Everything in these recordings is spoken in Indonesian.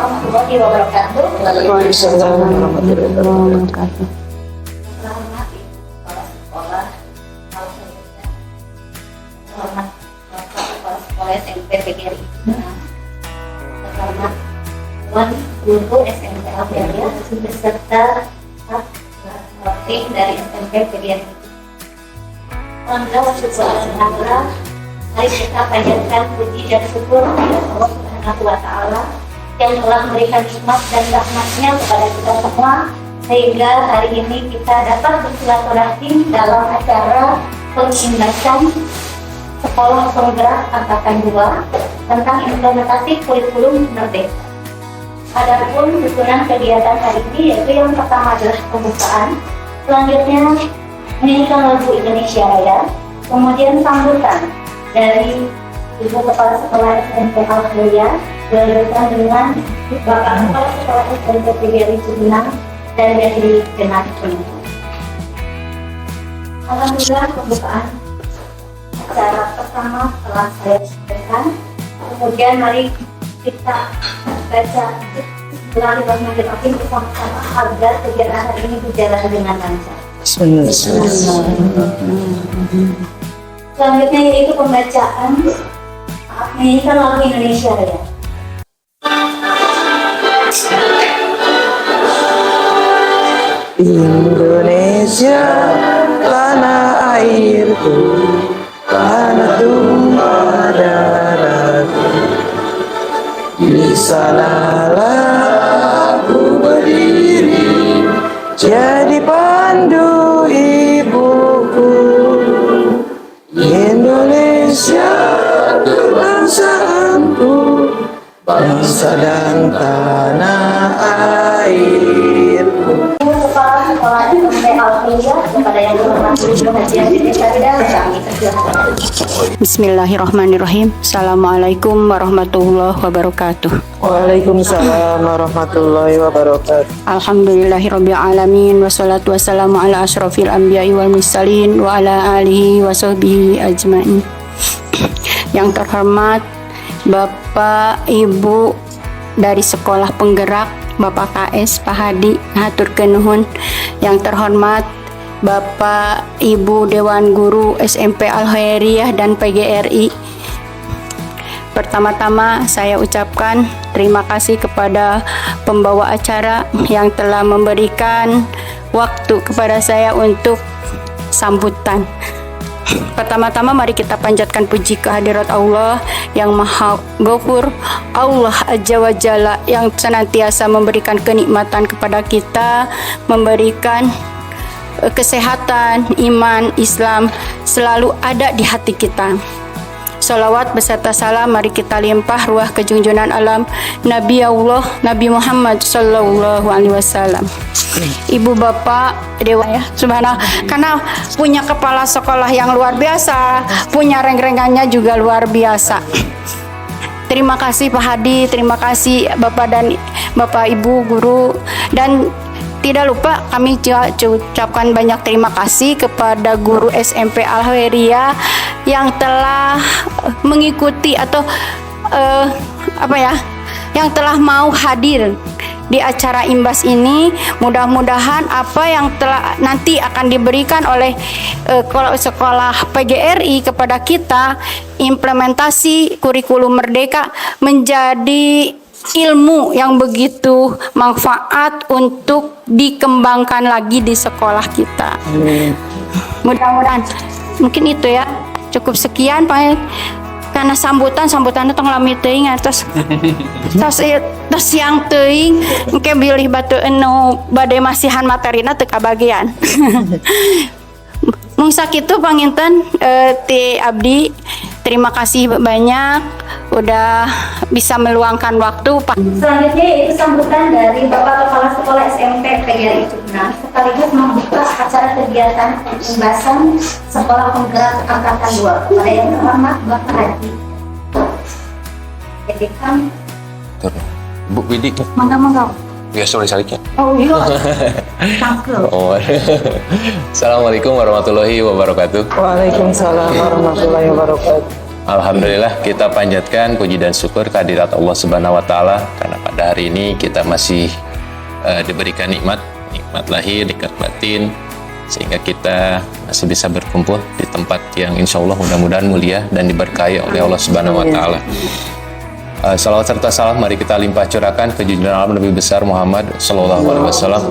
warahmatullahi wabarakatuh. Waalaikumsalam warahmatullahi wabarakatuh. Selamat kepala sekolah, selamat kepala sekolah SMP PGRI. Selamat Tuan Guru SMP Algeria beserta tim dari SMP PGRI. Alhamdulillah, mari kita panjatkan puji dan syukur kepada Allah Subhanahu wa Ta'ala yang telah memberikan nikmat dan rahmatnya kepada kita semua, sehingga hari ini kita dapat bersilaturahmi dalam acara pengimbasan Sekolah Penggerak Angkatan 2 tentang implementasi kurikulum Merdeka. Adapun susunan kegiatan hari ini yaitu yang pertama adalah pembukaan, selanjutnya menyanyikan lagu Indonesia Raya, kemudian sambutan dari Ibu Kepala Sekolah SMP Algeria, dilanjutkan dengan Bapak Kepala Sekolah SMP PGRI Cipinang dan dari genap penonton. Alhamdulillah, pembukaan acara pertama telah saya sampaikan. Kemudian mari kita baca Bismillahirrahmanirrahim bersama-sama agar kegiatan hari ini berjalan dengan lancar. Selanjutnya yaitu pembacaan menyanyikan lagu Indonesia Raya. Indonesia tanah airku, tanah tumpah darahku. Di sanalah aku berdiri, jadi pandu ibuku. Indonesia kebangsaanku, bangsa dan tanah airku. Kepala Sekolah SMP Algeria kepada yang dihormati Ibu Haji Indonesia Raya, kami persilakan. Bismillahirrahmanirrahim. Assalamualaikum warahmatullahi wabarakatuh. Waalaikumsalam warahmatullahi wabarakatuh. Alhamdulillahirabbil alamin, wassalatu wassalamu ala asyrofil anbiya'i wal mursalin wa ala alihi wa sahbihi ajmain. Yang terhormat Bapak Ibu dari Sekolah Penggerak, Bapak KS Pak Hadi, haturkeun nuhun. Yang terhormat Bapak Ibu Dewan Guru SMP Algeria dan PGRI. Pertama-tama saya ucapkan terima kasih kepada pembawa acara yang telah memberikan waktu kepada saya untuk sambutan. Pertama-tama mari kita panjatkan puji kehadirat Allah yang Maha Ghafur, Allah Azza wa Jalla yang senantiasa memberikan kenikmatan kepada kita, memberikan kesehatan, iman, Islam selalu ada di hati kita. Salawat beserta salam mari kita limpah ruah kejunjunan alam Nabi Allah Nabi Muhammad sallallahu alaihi wasallam. Ibu bapak dewa ya subhanallah, karena punya kepala sekolah yang luar biasa, punya reng-rengannya juga luar biasa. Terima kasih Pak Hadi, terima kasih Bapak dan Bapak Ibu guru, dan tidak lupa kami ucapkan banyak terima kasih kepada guru SMP Algeria yang telah mengikuti atau yang telah mau hadir di acara Imbas ini. Mudah-mudahan apa yang telah nanti akan diberikan oleh sekolah PGRI kepada kita, implementasi kurikulum Merdeka, menjadi ilmu yang begitu manfaat untuk dikembangkan lagi di sekolah kita. Mudah-mudahan mungkin itu ya, cukup sekian Pak, karena sambutan itu ngalami teuing terus yang teuing engke bilih batu anu bade masihan materina teu kabagian. Mung sakitu panginten ti abdi, terima kasih banyak udah bisa meluangkan waktu Pak. Selanjutnya yaitu sambutan dari Bapak Kepala Sekolah SMP PGRI Cipinang sekaligus membuka acara kegiatan pembahasan Sekolah Penggerak Angkatan 2 kepada yang terhormat Bapak Haji. Jadi kan Bu Widi. mangga. Ya, sorry saliknya. Oh iya. Tangkel. Oh. Assalamualaikum warahmatullahi wabarakatuh. Waalaikumsalam warahmatullahi wabarakatuh. Alhamdulillah kita panjatkan puji dan syukur kehadirat Allah Subhanahu wa taala karena pada hari ini kita masih diberikan nikmat lahir, nikmat batin, sehingga kita masih bisa berkumpul di tempat yang insya Allah mudah-mudahan mulia dan diberkahi oleh Allah Subhanahu wa Ta'ala. Salawat serta salam mari kita limpah curahkan ke junjungan alam Nabi besar Muhammad Sallallahu Alaihi Wasallam.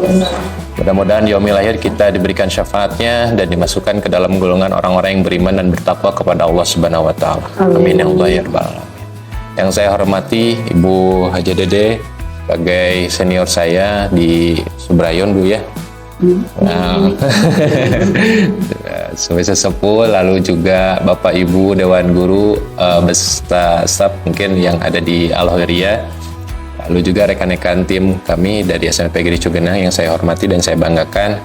Mudah-mudahan di yaumil akhir kita diberikan syafaatnya dan dimasukkan ke dalam golongan orang-orang yang beriman dan bertakwa kepada Allah Subhanahu wa Ta'ala. Amin ya Allah ya Rabbal Alamin. Yang saya hormati Ibu Haja Dede sebagai senior saya di Subrayon, Bu ya. Nah, sebagai sesepuh, lalu juga Bapak Ibu Dewan Guru beserta staf mungkin yang ada di Al-Khairiyah, lalu juga rekan-rekan tim kami dari SMP Giri Cugena yang saya hormati dan saya banggakan.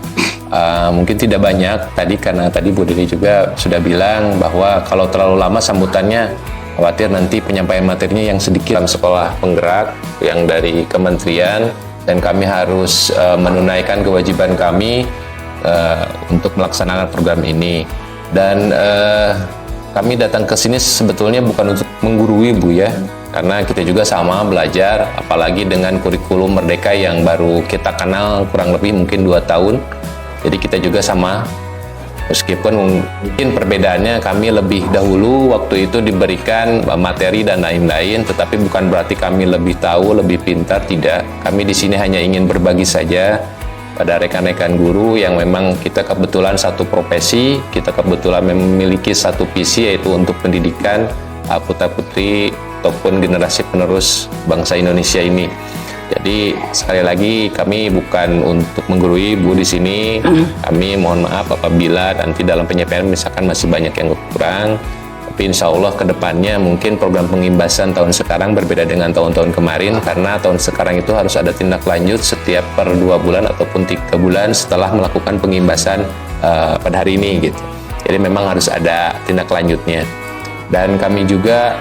Mungkin tidak banyak tadi karena tadi Bu Dede juga sudah bilang bahwa kalau terlalu lama sambutannya khawatir nanti penyampaian materinya yang sedikit. Dalam sekolah penggerak yang dari kementerian dan kami harus menunaikan kewajiban kami untuk melaksanakan program ini. Dan kami datang ke sini sebetulnya bukan untuk menggurui, Bu ya, karena kita juga sama belajar, apalagi dengan kurikulum Merdeka yang baru kita kenal kurang lebih mungkin 2 tahun. Jadi kita juga sama, meskipun mungkin perbedaannya kami lebih dahulu waktu itu diberikan materi dan lain-lain, tetapi bukan berarti kami lebih tahu, lebih pintar, tidak. Kami di sini hanya ingin berbagi saja pada rekan-rekan guru yang memang kita kebetulan satu profesi, kita kebetulan memiliki satu visi, yaitu untuk pendidikan putra-putri ataupun generasi penerus bangsa Indonesia ini. Jadi sekali lagi kami bukan untuk menggurui Bu di sini. Kami mohon maaf apabila nanti dalam penyampaian misalkan masih banyak yang kurang. Tapi insya Allah ke depannya mungkin program pengimbasan tahun sekarang berbeda dengan tahun-tahun kemarin, karena tahun sekarang itu harus ada tindak lanjut setiap per 2 bulan ataupun 3 bulan setelah melakukan pengimbasan pada hari ini gitu. Jadi memang harus ada tindak lanjutnya. Dan kami juga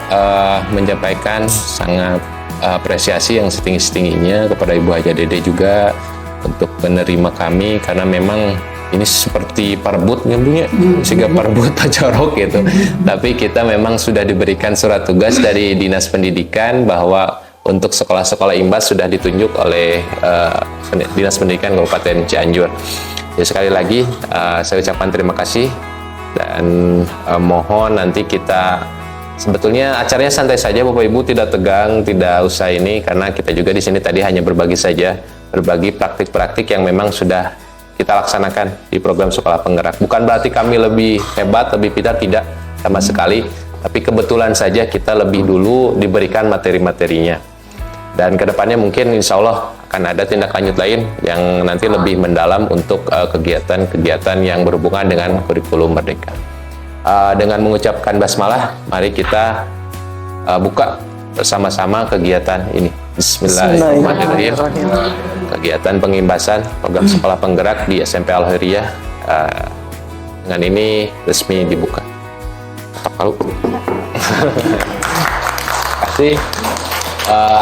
menyampaikan sangat apresiasi yang setinggi-tingginya kepada Ibu Haja Dede juga untuk menerima kami, karena memang ini seperti parbut ya Bu ya, sehingga parbut pacorok gitu. Tapi kita memang sudah diberikan surat tugas dari Dinas Pendidikan bahwa untuk sekolah-sekolah imbas sudah ditunjuk oleh Dinas Pendidikan Kabupaten Cianjur. Jadi sekali lagi saya ucapkan terima kasih dan mohon nanti kita sebetulnya acaranya santai saja Bapak Ibu, tidak tegang, tidak usah ini, karena kita juga di sini tadi hanya berbagi saja, berbagi praktik-praktik yang memang sudah kita laksanakan di program Sekolah Penggerak. Bukan berarti kami lebih hebat, lebih pintar, tidak sama sekali, tapi kebetulan saja kita lebih dulu diberikan materi-materinya. Dan kedepannya mungkin insya Allah akan ada tindak lanjut lain yang nanti lebih mendalam untuk kegiatan-kegiatan yang berhubungan dengan kurikulum Merdeka. Dengan mengucapkan basmalah, mari kita buka bersama-sama kegiatan ini. Bismillahirrahmanirrahim. Kegiatan pengimbasan program Sekolah Penggerak di SMP Al-Khairiyah dengan ini resmi dibuka. Terima kasih.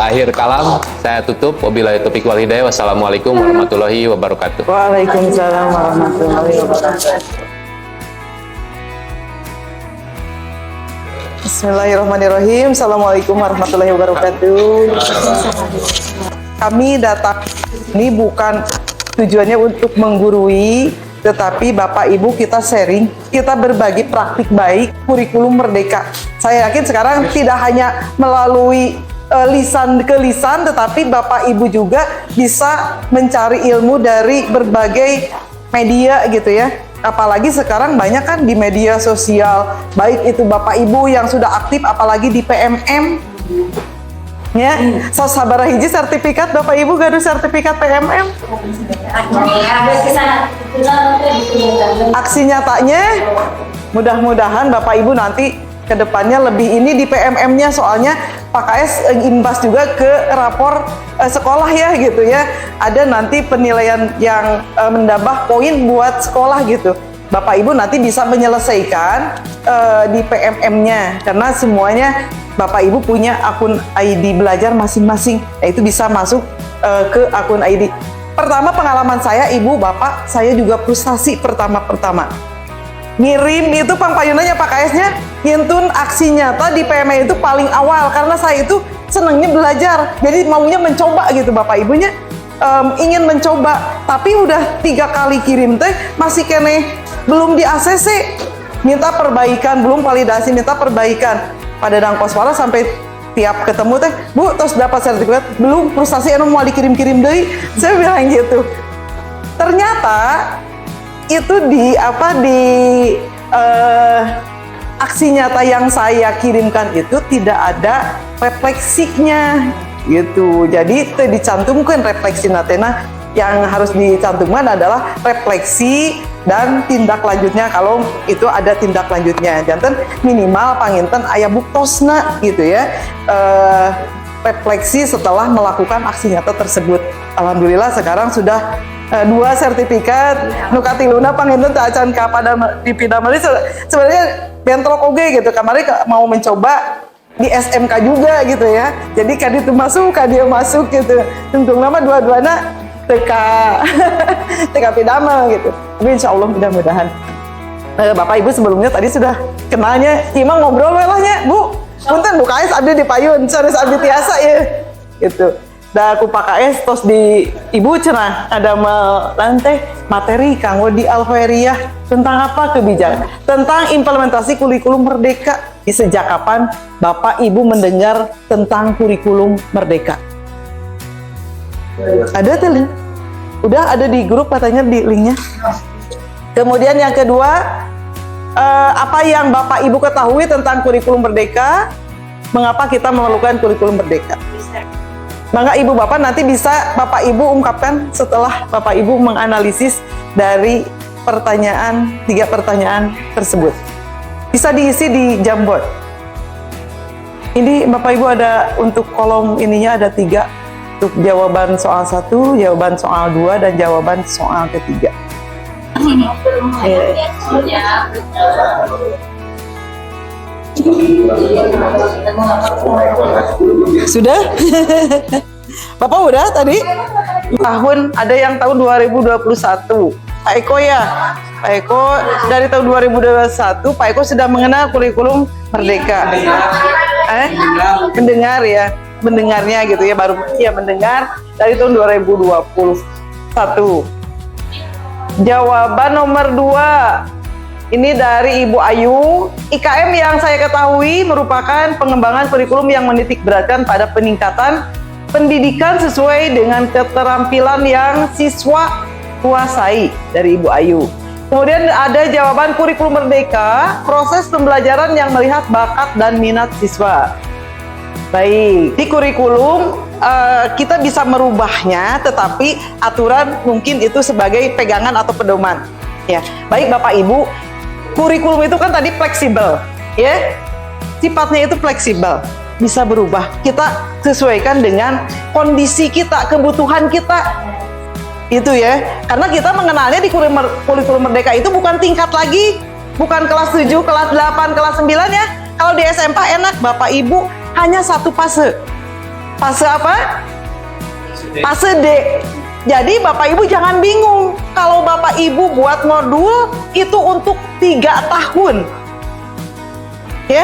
Akhir kalam saya tutup. Wabillahi taufiq wal hidayah. Wassalamualaikum warahmatullahi wabarakatuh. Waalaikumsalam warahmatullahi wabarakatuh. Bismillahirrahmanirrahim. Assalamualaikum warahmatullahi wabarakatuh. Kami datang ini bukan tujuannya untuk menggurui, tetapi Bapak Ibu kita sharing, kita berbagi praktik baik kurikulum Merdeka. Saya yakin sekarang tidak hanya melalui lisan ke lisan, tetapi Bapak Ibu juga bisa mencari ilmu dari berbagai media gitu ya. Apalagi sekarang banyak kan di media sosial, baik itu Bapak Ibu yang sudah aktif, apalagi di PMM ya, sabaraha hiji sertifikat Bapak Ibu gaduh sertifikat PMM. Aksi nyatanya mudah-mudahan Bapak Ibu nanti kedepannya lebih ini di PMM-nya, soalnya Pak KS imbas juga ke rapor sekolah ya gitu ya. Ada nanti penilaian yang menambah poin buat sekolah gitu. Bapak Ibu nanti bisa menyelesaikan di PMM-nya, karena semuanya Bapak Ibu punya akun ID belajar masing-masing, yaitu bisa masuk ke akun ID. Pertama pengalaman saya, Ibu, Bapak, saya juga frustasi pertama-pertama. Ngirim itu pangpayunannya Pak KS-nya, nyentun aksi nyata di PMM itu paling awal, karena saya itu senangnya belajar, jadi maunya mencoba gitu Bapak Ibunya, ingin mencoba, tapi udah 3 kali kirim teh masih kene belum di ACC, minta perbaikan, belum validasi, minta perbaikan. Pada dang koswara sampai tiap ketemu teh, Bu, terus dapat sertifikat belum, frustasi anu mau dikirim-kirim deui. Saya bilang gitu. Ternyata itu di aksi nyata yang saya kirimkan itu tidak ada refleksinya gitu. Jadi itu dicantumkan refleksi natena, yang harus dicantumkan adalah refleksi dan tindak lanjutnya kalau itu ada tindak lanjutnya. Janten minimal panginten aya buktosna gitu ya. Refleksi setelah melakukan aksi nyata tersebut. Alhamdulillah sekarang sudah 2 sertifikat nu katiluna panginten teu acan ka pada dipidameli sebenarnya bentrok oge gitu. Kamari mau mencoba di SMK juga gitu ya. Jadi kadi itu masuk, kadi masuk gitu. Tentu nama dua-duanya teka pidamel gitu. Tapi insya Allah mudah-mudahan. Bapak Ibu sebelumnya tadi sudah kenalnya, Imang ngobrol welahnya, Bu. Punten Bu KS abdi di payun, sanes abdi tiasa ya. Gitu. Da ku Pak KS tos di Ibu cenah ada lantai materi kanggo di Al-Khairiyah tentang apa kebijakan, tentang implementasi kurikulum merdeka. Di sejak kapan Bapak Ibu mendengar tentang kurikulum merdeka? Ada tuh link, udah ada di grup katanya di linknya. Kemudian yang kedua, apa yang Bapak Ibu ketahui tentang kurikulum merdeka? Mengapa kita memerlukan kurikulum merdeka? Maka Ibu Bapak nanti bisa Bapak Ibu ungkapkan setelah Bapak Ibu menganalisis dari pertanyaan, 3 pertanyaan tersebut. Bisa diisi di Jamboard. Ini Bapak Ibu ada untuk kolom ininya ada 3. Untuk jawaban soal 1, jawaban soal 2, dan jawaban soal ketiga. Sudah? Bapak udah tadi? Tahun, ada yang tahun 2021. Pak Eko ya? Pak Eko dari tahun 2021, Pak Eko sudah mengenal kurikulum merdeka. Mendengar ya? Mendengarnya gitu ya, baru ya mendengar dari tahun 2021. Jawaban nomor 2 ini dari Ibu Ayu. IKM yang saya ketahui merupakan pengembangan kurikulum yang menitik beratkan pada peningkatan pendidikan sesuai dengan keterampilan yang siswa kuasai, dari Ibu Ayu. Kemudian ada jawaban kurikulum merdeka, proses pembelajaran yang melihat bakat dan minat siswa. Baik, di kurikulum kita bisa merubahnya, tetapi aturan mungkin itu sebagai pegangan atau pedoman. Ya, baik Bapak Ibu, kurikulum itu kan tadi fleksibel, ya, sifatnya itu fleksibel, bisa berubah. Kita sesuaikan dengan kondisi kita, kebutuhan kita, itu ya. Karena kita mengenalnya di kurikulum merdeka itu bukan tingkat lagi, bukan kelas 7, kelas 8, kelas 9 ya. Kalau di SMP enak, Bapak Ibu hanya 1 fase. Fase apa? Fase D. Jadi Bapak Ibu jangan bingung. Kalau Bapak Ibu buat modul itu untuk 3 tahun. Ya.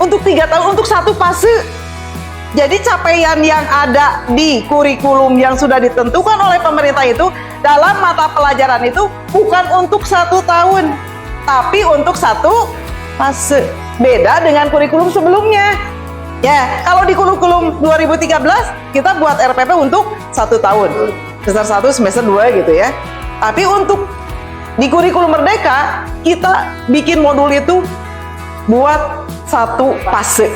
Untuk 3 tahun, untuk 1 fase. Jadi capaian yang ada di kurikulum yang sudah ditentukan oleh pemerintah itu dalam mata pelajaran itu bukan untuk 1 tahun, tapi untuk 1 fase. Beda dengan kurikulum sebelumnya. Ya, kalau di kurikulum 2013 kita buat RPP untuk 1 tahun, semester 1, semester 2 gitu ya. Tapi untuk di kurikulum merdeka kita bikin modul itu buat 1 fase.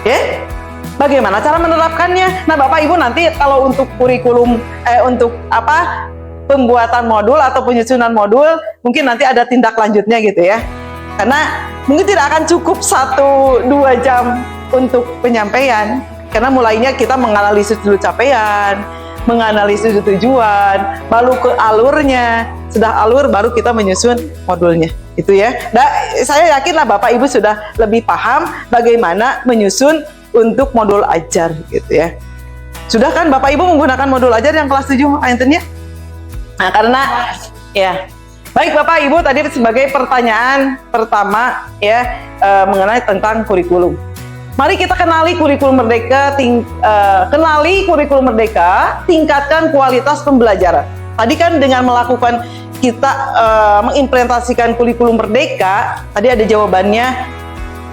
Ya, bagaimana cara menerapkannya? Nah, Bapak Ibu nanti kalau untuk kurikulum untuk apa pembuatan modul atau penyusunan modul mungkin nanti ada tindak lanjutnya gitu ya. Karena mungkin tidak akan cukup 1-2 jam untuk penyampaian, karena mulainya kita menganalisis dulu capaian, menganalisis tujuan, baru ke alurnya, sudah alur baru kita menyusun modulnya, itu ya. Nah, saya yakinlah Bapak Ibu sudah lebih paham bagaimana menyusun untuk modul ajar, gitu ya. Sudah kan Bapak Ibu menggunakan modul ajar yang kelas 7 Aintennya? Nah, karena ya. Baik Bapak Ibu, tadi sebagai pertanyaan pertama ya mengenai tentang kurikulum. Mari kita kenali kurikulum merdeka, tingkatkan kualitas pembelajaran. Tadi kan dengan melakukan kita mengimplementasikan kurikulum merdeka, tadi ada jawabannya,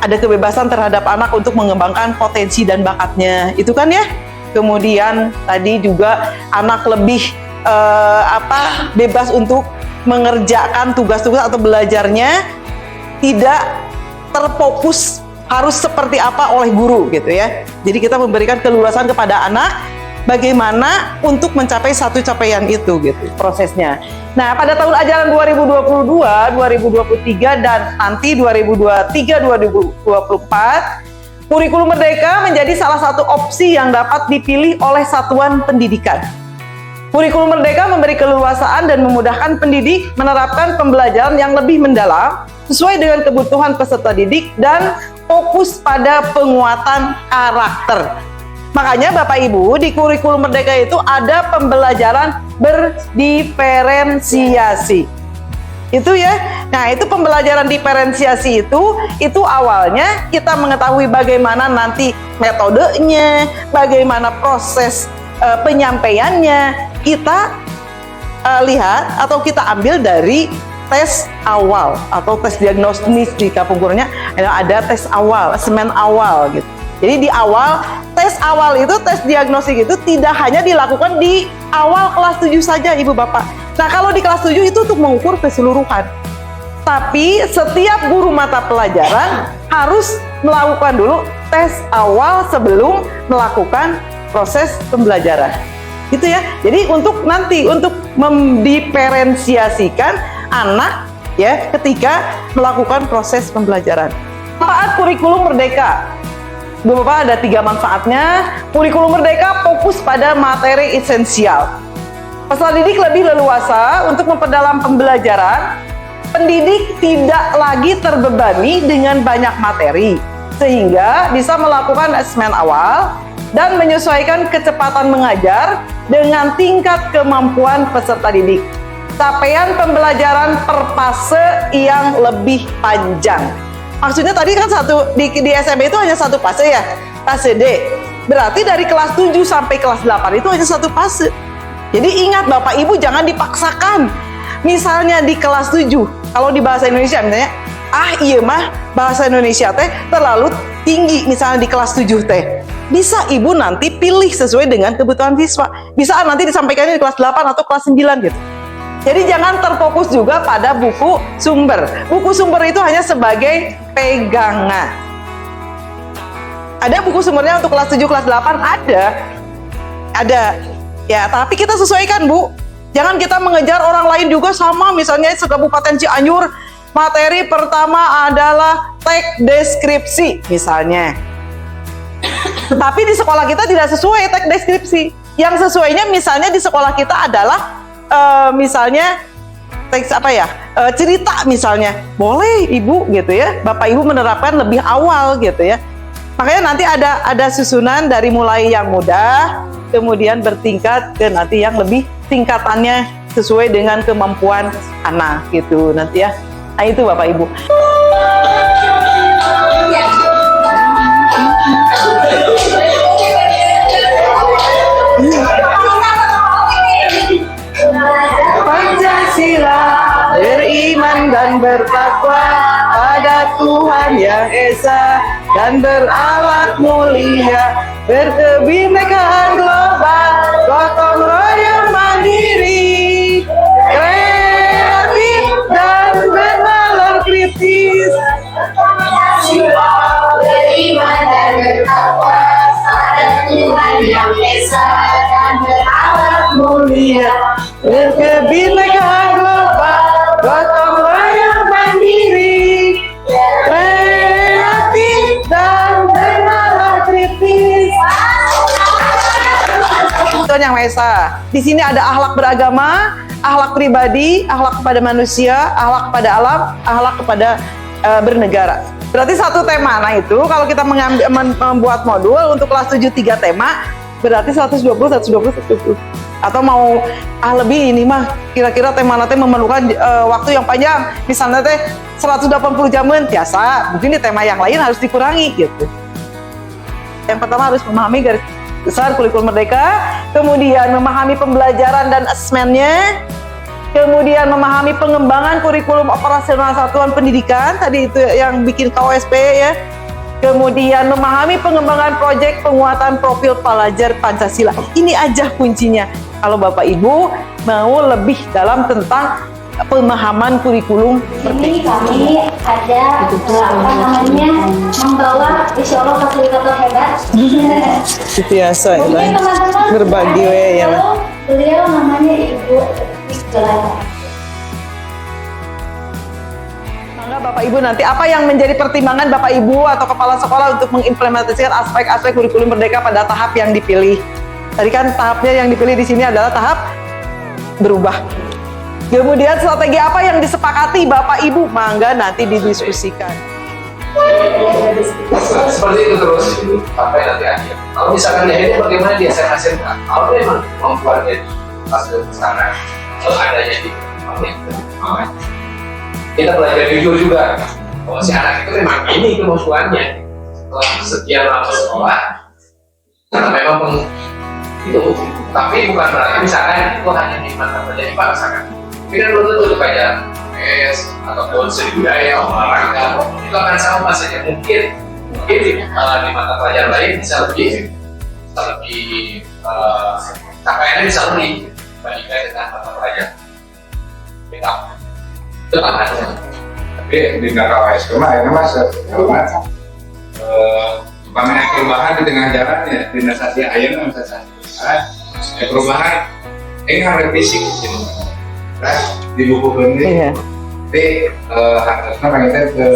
ada kebebasan terhadap anak untuk mengembangkan potensi dan bakatnya, itu kan ya. Kemudian tadi juga anak lebih bebas untuk mengerjakan tugas-tugas atau belajarnya, tidak terfokus harus seperti apa oleh guru gitu ya. Jadi kita memberikan keluasan kepada anak bagaimana untuk mencapai satu capaian itu gitu prosesnya. Nah, pada tahun ajaran 2022, 2023 dan nanti 2023-2024, kurikulum merdeka menjadi salah satu opsi yang dapat dipilih oleh satuan pendidikan. Kurikulum merdeka memberi keleluasaan dan memudahkan pendidik menerapkan pembelajaran yang lebih mendalam sesuai dengan kebutuhan peserta didik dan fokus pada penguatan karakter. Makanya Bapak Ibu, di kurikulum merdeka itu ada pembelajaran berdiferensiasi. Itu ya. Nah, itu pembelajaran diferensiasi itu awalnya kita mengetahui bagaimana nanti metodenya, bagaimana proses penyampaiannya. Kita lihat atau kita ambil dari tes awal atau tes diagnostis di Kapungkurnya, ada tes awal, asesmen awal gitu. Jadi di awal, tes awal itu, tes diagnostik itu tidak hanya dilakukan di awal kelas 7 saja Ibu Bapak. Nah, kalau di kelas 7 itu untuk mengukur keseluruhan. Tapi setiap guru mata pelajaran harus melakukan dulu tes awal sebelum melakukan proses pembelajaran. Gitu ya. Jadi untuk nanti, untuk mendiferensiasikan anak ya ketika melakukan proses pembelajaran. Manfaat kurikulum merdeka. Bapak, ada 3 manfaatnya. Kurikulum merdeka fokus pada materi esensial. Peserta didik lebih leluasa untuk memperdalam pembelajaran. Pendidik tidak lagi terbebani dengan banyak materi, sehingga bisa melakukan asesmen awal dan menyesuaikan kecepatan mengajar dengan tingkat kemampuan peserta didik. Capaian pembelajaran per fase yang lebih panjang. Maksudnya tadi kan di SMP itu hanya satu fase ya, fase D. Berarti dari kelas 7 sampai kelas 8 itu hanya satu fase. Jadi ingat Bapak Ibu, jangan dipaksakan. Misalnya di kelas 7, kalau di bahasa Indonesia misalnya, iya mah bahasa Indonesia teh terlalu tinggi misalnya di kelas 7 teh. Bisa Ibu nanti pilih sesuai dengan kebutuhan siswa. Bisa nanti disampaikannya di kelas 8 atau kelas 9 gitu. Jadi jangan terfokus juga pada buku sumber. Buku sumber itu hanya sebagai pegangan. Ada buku sumbernya untuk kelas 7, kelas 8? Ada. Ya, tapi kita sesuaikan, Bu. Jangan kita mengejar orang lain juga sama. Misalnya se-Kabupaten Cianjur, materi pertama adalah teks deskripsi misalnya. Tapi di sekolah kita tidak sesuai teks deskripsi. Yang sesuainya misalnya di sekolah kita adalah misalnya teks cerita misalnya. Boleh Ibu gitu ya, Bapak Ibu menerapkan lebih awal gitu ya. Makanya nanti ada susunan dari mulai yang mudah, kemudian bertingkat ke nanti yang lebih tingkatannya sesuai dengan kemampuan anak gitu nanti ya. Nah itu Bapak Ibu. Pancasila, beriman dan bertakwa pada Tuhan Yang Esa dan berakhlak mulia, berkebinekaan global, gotong royong mandiri, kreatif dan bernalar kritis. Pancasila, beriman dan bertakwa pada Tuhan Yang Esa dan berakhlak mulia, berkebinekaan global, gotong royong mandiri, kreatif dan bernalar kritis. Tuhan Yang Maha Esa. Di sini ada akhlak beragama, akhlak pribadi, akhlak kepada manusia, akhlak kepada alam, akhlak kepada bernegara. Berarti satu tema. Nah itu kalau kita membuat modul untuk kelas 7 3 tema, berarti 120. Atau mau lebih ini mah kira-kira tema nanti memerlukan waktu yang panjang, misalnya teh 180 jaman biasa, mungkin di tema yang lain harus dikurangi gitu. Yang pertama harus memahami garis besar kurikulum merdeka, kemudian memahami pembelajaran dan asesmennya, kemudian memahami pengembangan kurikulum operasional satuan pendidikan, tadi itu yang bikin KOSP ya, kemudian memahami pengembangan proyek penguatan profil pelajar Pancasila. Ini aja kuncinya. Kalau Bapak Ibu mau lebih dalam tentang pemahaman kurikulum Ini kami ada membawa insya Allah fasilitator hebat. biasa Mungkin teman-teman berbagi ada ya. beliau namanya Ibu Gelana. Maka Bapak Ibu nanti apa yang menjadi pertimbangan Bapak Ibu atau kepala sekolah untuk mengimplementasikan aspek-aspek kurikulum merdeka pada tahap yang dipilih. Tadi kan tahapnya yang dipilih di sini adalah tahap berubah. Kemudian strategi apa yang disepakati Bapak Ibu, mangga nanti didiskusikan. Seperti itu terus sampai nanti akhir. Kalau misalkan dia ini bagaimana dia hasilkan? Kalau memang kemampuannya di fase sekarang, kalau adanya di kita belajar jujur juga bahwa si anak itu memang ini kemampuannya. Setelah sekian lama sekolah, karena memang itu, tapi bukan berarti misalkan itu hanya di mata pelajaran IPA misalkan. Tapi kan belum tentu pelajaran PS ataupun seni budaya, olahraga itu akan sama saja. Mungkin di mata pelajaran lain bisa lebih capaiannya bisa lebih dibandingkan dengan mata pelajaran kita. Itu tambahannya. Tapi di KKWS kemarin mas, umpamanya perubahan di tengah jalan ya, dinasasi ayam dan dinasasi perubahan, enggak revisi di buku ini. Iya. Tapi harusnya pengen ke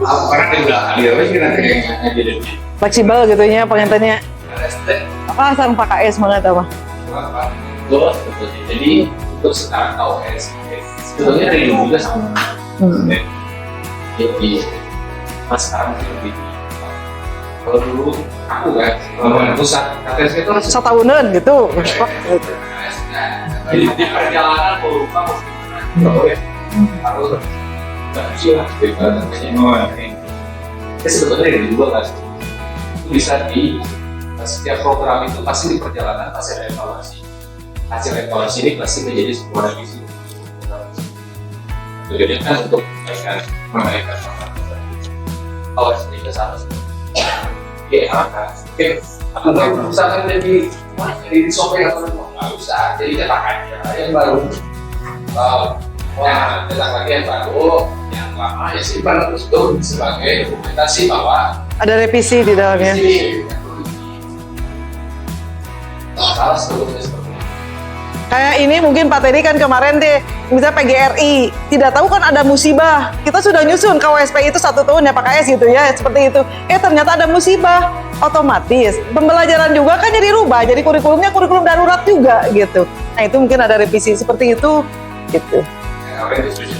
karena dia udah ahli apa sih nanti kayaknya jadi Fleksibel gitu ya pengentannya. Apa sang PKS banget apa? Betul. Jadi untuk sekarang KWS sebetulnya dari dulu juga sama. Jadi mas sekarang lebih. Kalau dulu aku kan, kalau pusat KWS itu Setahunan gitu. di perjalanan mau lupa harus baca sebetulnya dari dua kan itu bisa di setiap program itu pasti di perjalanan pasti ada evaluasi. Hasil evaluasi ini pasti menjadi sebuah revisi. Tujuannya kan untuk menaikkan awas ini sama. Aku nggak misalkan jadi software atau nggak usah jadi cetak aja yang baru. Cetak lagi yang baru, yang lama ya simpan terus itu sebagai dokumentasi bahwa Ada revisi di dalamnya. salah seperti itu. Kayak ini mungkin Pak Teddy kan kemarin deh, misalnya PGRI, tidak tahu kan ada musibah. Kita sudah nyusun KWSP itu 1 tahun ya Pak KS gitu ya, seperti itu. Ternyata ada musibah, otomatis. Pembelajaran juga kan jadi rubah, jadi kurikulumnya kurikulum darurat juga gitu. Nah itu mungkin ada revisi seperti itu, gitu. Kemarin diskusi